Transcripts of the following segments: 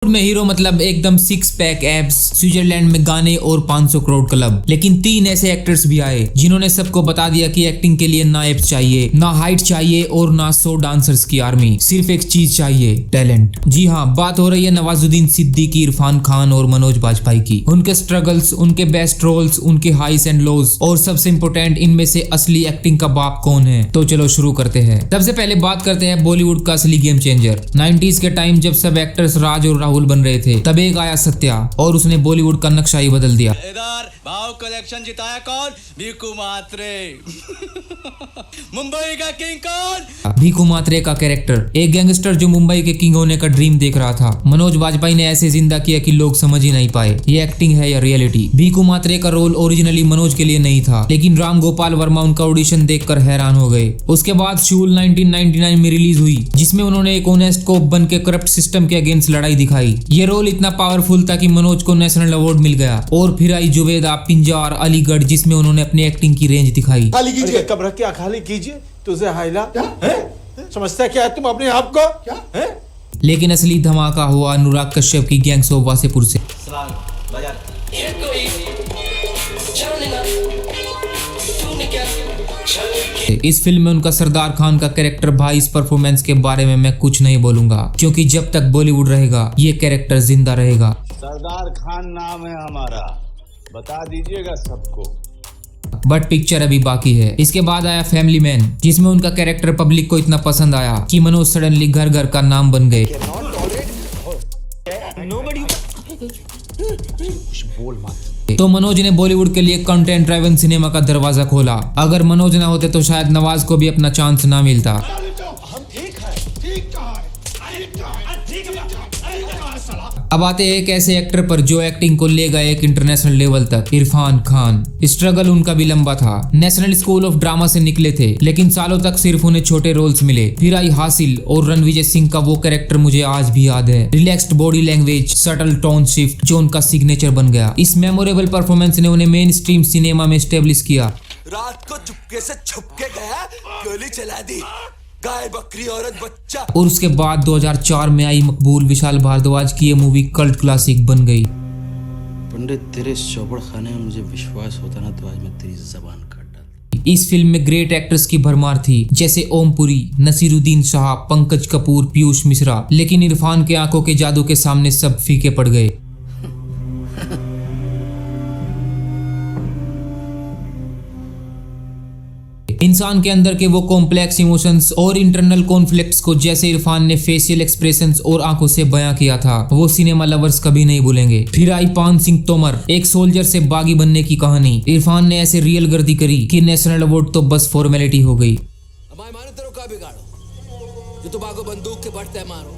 में हीरो मतलब एकदम सिक्स पैक एब्स, स्विट्जरलैंड में गाने और 500 करोड़ क्लब। लेकिन 3 ऐसे एक्टर्स भी आए जिन्होंने सबको बता दिया कि एक्टिंग के लिए ना एब्स चाहिए, ना हाइट चाहिए और ना 100 डांसर्स की आर्मी, सिर्फ एक चीज चाहिए, टैलेंट। जी हाँ, बात हो रही है नवाजुद्दीन सिद्दीकी, इरफान खान और मनोज बाजपेयी की। उनके स्ट्रगल्स, उनके बेस्ट रोल्स, उनके हाइस एंड लोज और सबसे इंपोर्टेंट, इनमें से असली एक्टिंग का बाप कौन है। तो चलो शुरू करते हैं। सबसे पहले बात करते हैं बॉलीवुड का असली गेम चेंजर। 90s के टाइम जब सब एक्टर्स राज और राहुल बन रहे थे, तब एक आया सत्या और उसने बॉलीवुड का नक्शा ही बदल दिया। इधर भाव कलेक्शन जिताया कौन? भीखू मात्रे। मुंबई का किंग कौन? भीखू मात्रे का कैरेक्टर, एक गैंगस्टर जो मुंबई के किंग होने का ड्रीम देख रहा था, मनोज बाजपेयी ने ऐसे जिंदा किया कि लोग समझ ही नहीं पाए ये एक्टिंग है या रियलिटी। भीखू मात्रे का रोल ओरिजिनली मनोज के लिए नहीं था, लेकिन राम गोपाल वर्मा उनका ऑडिशन देखकर हैरान हो गए। उसके बाद शूल 1999 में रिलीज हुई, जिसमें उन्होंने एक ऑनेस्ट कोप बन के करप्ट सिस्टम के अगेंस्ट लड़ाई दिखाई। ये रोल इतना पावरफुल था कि मनोज को नेशनल अवार्ड मिल गया। और फिर आई जुबेदा, पिंजार, अलीगढ़, जिसमें उन्होंने अपनी एक्टिंग की रेंज दिखाई। खाली कीजिए, कब रख के खाली कीजिए, तुझे हाइला है? समझता क्या है तुम अपने आप को? है? लेकिन असली धमाका हुआ अनुराग कश्यप की गैंग्स ऑफ वासेपुर से। इस फिल्म में उनका सरदार खान का कैरेक्टर, भाई इस परफॉर्मेंस के बारे में मैं कुछ नहीं बोलूंगा, क्योंकि जब तक बॉलीवुड रहेगा ये कैरेक्टर जिंदा रहेगा। सरदार खान नाम है हमारा, बता दीजिएगा सबको। बट पिक्चर अभी बाकी है। इसके बाद आया फैमिली मैन, जिसमें उनका कैरेक्टर पब्लिक को इतना पसंद आया कि मनोज सडनली घर घर का नाम बन गए। तो मनोज ने बॉलीवुड के लिए कंटेंट ड्राइवन सिनेमा का दरवाजा खोला। अगर मनोज ना होते तो शायद नवाज को भी अपना चांस ना मिलता। अब आते हैं एक ऐसे एक्टर पर जो एक्टिंग को ले गए एक इंटरनेशनल लेवल तक, इरफान खान। स्ट्रगल उनका भी लंबा था। नेशनल स्कूल ऑफ ड्रामा से निकले थे, लेकिन सालों तक सिर्फ उन्हें छोटे रोल्स मिले। फिर आई हासिल और रणविजय सिंह का वो कैरेक्टर मुझे आज भी याद है। Relaxed body language, subtle tone shift, जो उनका सिग्नेचर बन गया। इस मेमोरेबल परफॉर्मेंस ने उन्हें मेन स्ट्रीम सिनेमा में स्टेब्लिश किया। रात को चुपके से छुपके गया, गोली चला दी, गाय बकरी औरत बच्चा। और उसके बाद 2004 में आई मकबूल विशाल भारद्वाज की ये मूवी कल्ट क्लासिक बन गई। पंडित, तेरे चौपड़ खाने में मुझे विश्वास होता ना तो आज मैं तेरी जबान काट डालता। इस फिल्म में ग्रेट एक्टर्स की भरमार थी, जैसे ओम पुरी, नसीरुद्दीन शाह, पंकज कपूर, पीयूष मिश्रा। लेकिन इरफान के आंखों के जादू के सामने सब फीके पड़ गए। इंसान के अंदर के वो कॉम्प्लेक्स इमोशंस और इंटरनल कॉन्फ्लिक्ट्स को जैसे इरफान ने फेशियल एक्सप्रेशंस और आंखों से बयां किया था, वो सिनेमा लवर्स कभी नहीं भूलेंगे। फिर आई पान सिंह तोमर, एक सोल्जर से बागी बनने की कहानी। इरफान ने ऐसे रियल गर्दी करी कि नेशनल अवार्ड तो बस फॉर्मेलिटी हो गई। हमारे मानो तेरे का बिगाड़ो, जो तुम बंदूक के बढ़ते मारो।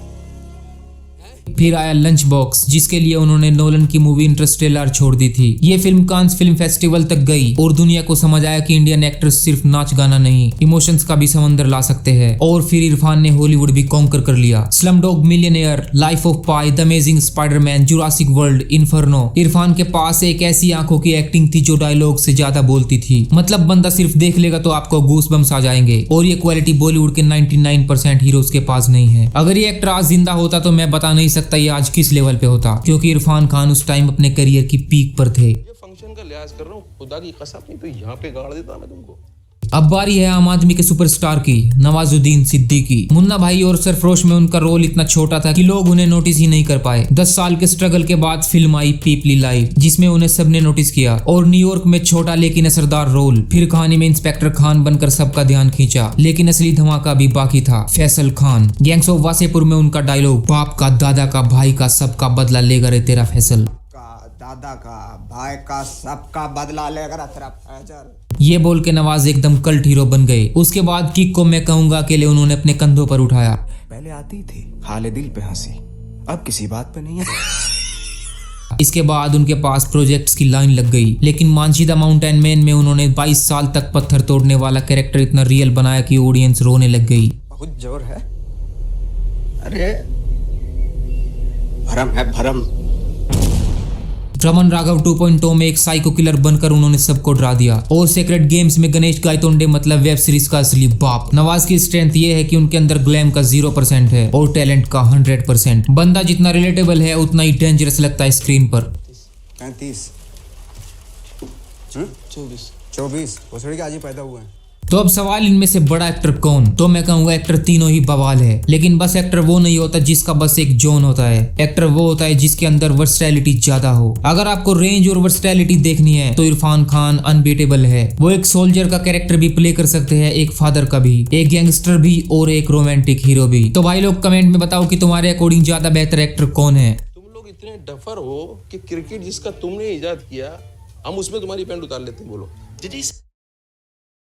फिर आया लंच बॉक्स, जिसके लिए उन्होंने नोलन की मूवी इंटरस्टेलर छोड़ दी थी। ये फिल्म कांस फिल्म फेस्टिवल तक गई और दुनिया को समझ आया कि इंडियन एक्टर्स सिर्फ नाच गाना नहीं, इमोशंस का भी समंदर ला सकते हैं। और फिर इरफान ने हॉलीवुड भी कॉन्कर कर लिया। Slumdog millionaire, life of pi, the amazing Spiderman, Jurassic world, inferno. Irfan के पास एक ऐसी आंखों की एक्टिंग थी जो डायलॉग से ज्यादा बोलती थी। मतलब बंदा सिर्फ देख लेगा तो आपको गूस बम्स आ जाएंगे। और ये क्वालिटी बॉलीवुड के 99% हीरोज के पास नहीं है। अगर ये एक्टर आज जिंदा होता तो मैं बता नहीं सकता ये आज किस लेवल पे होता, क्योंकि इरफान खान उस टाइम अपने करियर की पीक पर थे। ये फंक्शन का लिहाज कर रहा हूँ, खुदा की कसम, नहीं तो यहाँ पे गाड़ देता मैं तुमको। अब बारी है आम आदमी के सुपरस्टार की, नवाजुद्दीन सिद्दीकी। मुन्ना भाई और सरफरोश में उनका रोल इतना छोटा था कि लोग उन्हें नोटिस ही नहीं कर पाए। 10 साल के स्ट्रगल के बाद फिल्म आई पीपली लाइव, जिसमें उन्हें सबने नोटिस किया। और न्यूयॉर्क में छोटा लेकिन असरदार रोल। फिर कहानी में इंस्पेक्टर खान बनकर सबका ध्यान खींचा। लेकिन असली धमाका भी बाकी था, फैसल खान। गैंग्स ऑफ वासेपुर में उनका डायलॉग, बाप का, दादा का, भाई का, सबका बदला लेगा रे तेरा फैसल। दादा का, भाई का, सबका बदला लेगा तेरा फैसल। ये बोल के नवाज एकदम कल्ट हीरो बन गए। उसके बाद किक को मैं कहूंगा अकेले उन्होंने अपने कंधों पर उठाया। पहले आती थी हाले दिल पे हंसी, अब किसी बात पे नहीं है। इसके बाद उनके पास प्रोजेक्ट्स की लाइन लग गई। लेकिन मानसी द माउंटेन मैन में उन्होंने 22 साल तक पत्थर तोड़ने वाला कैरेक्टर इतना रियल बनाया कि ऑडियंस रोने लग गई। बहुत जोर है, अरे भरम है भरम। रमन राघव 2.0 में एक साइको किलर बनकर उन्होंने सबको डरा दिया। और सेक्रेट गेम्स में गणेश गायतोंडे मतलब वेब सीरीज का असली बाप। नवाज की स्ट्रेंथ ये है कि उनके अंदर ग्लैम का 0% है और टैलेंट का 100%। बंदा जितना रिलेटेबल है उतना ही डेंजरस लगता है स्क्रीन पर। 35 24 भोसड़ी के आज ही पैदा हुए हैं। तो अब सवाल इनमें से बड़ा एक्टर कौन? तो मैं कहूंगा एक्टर तीनों ही बवाल है। लेकिन बस एक्टर वो नहीं होता जिसका बस एक जोन होता है। एक्टर वो होता है जिसके अंदर वर्सटैलिटी ज्यादा हो। अगर आपको रेंज और वर्सटैलिटी देखनी है तो इरफान खान अनबीटेबल है। वो एक सोल्जर का कैरेक्टर भी प्ले कर सकते हैं, एक फादर का भी, एक गैंगस्टर भी और एक रोमांटिक हीरो भी। तो भाई लोग कमेंट में बताओ कि तुम्हारे अकॉर्डिंग ज्यादा बेहतर एक्टर कौन है। तुम लोग इतने डफर हो कि क्रिकेट जिसका तुमने इजाद किया हम उसमें तुम्हारी पैंट उतार लेते हैं। बोलो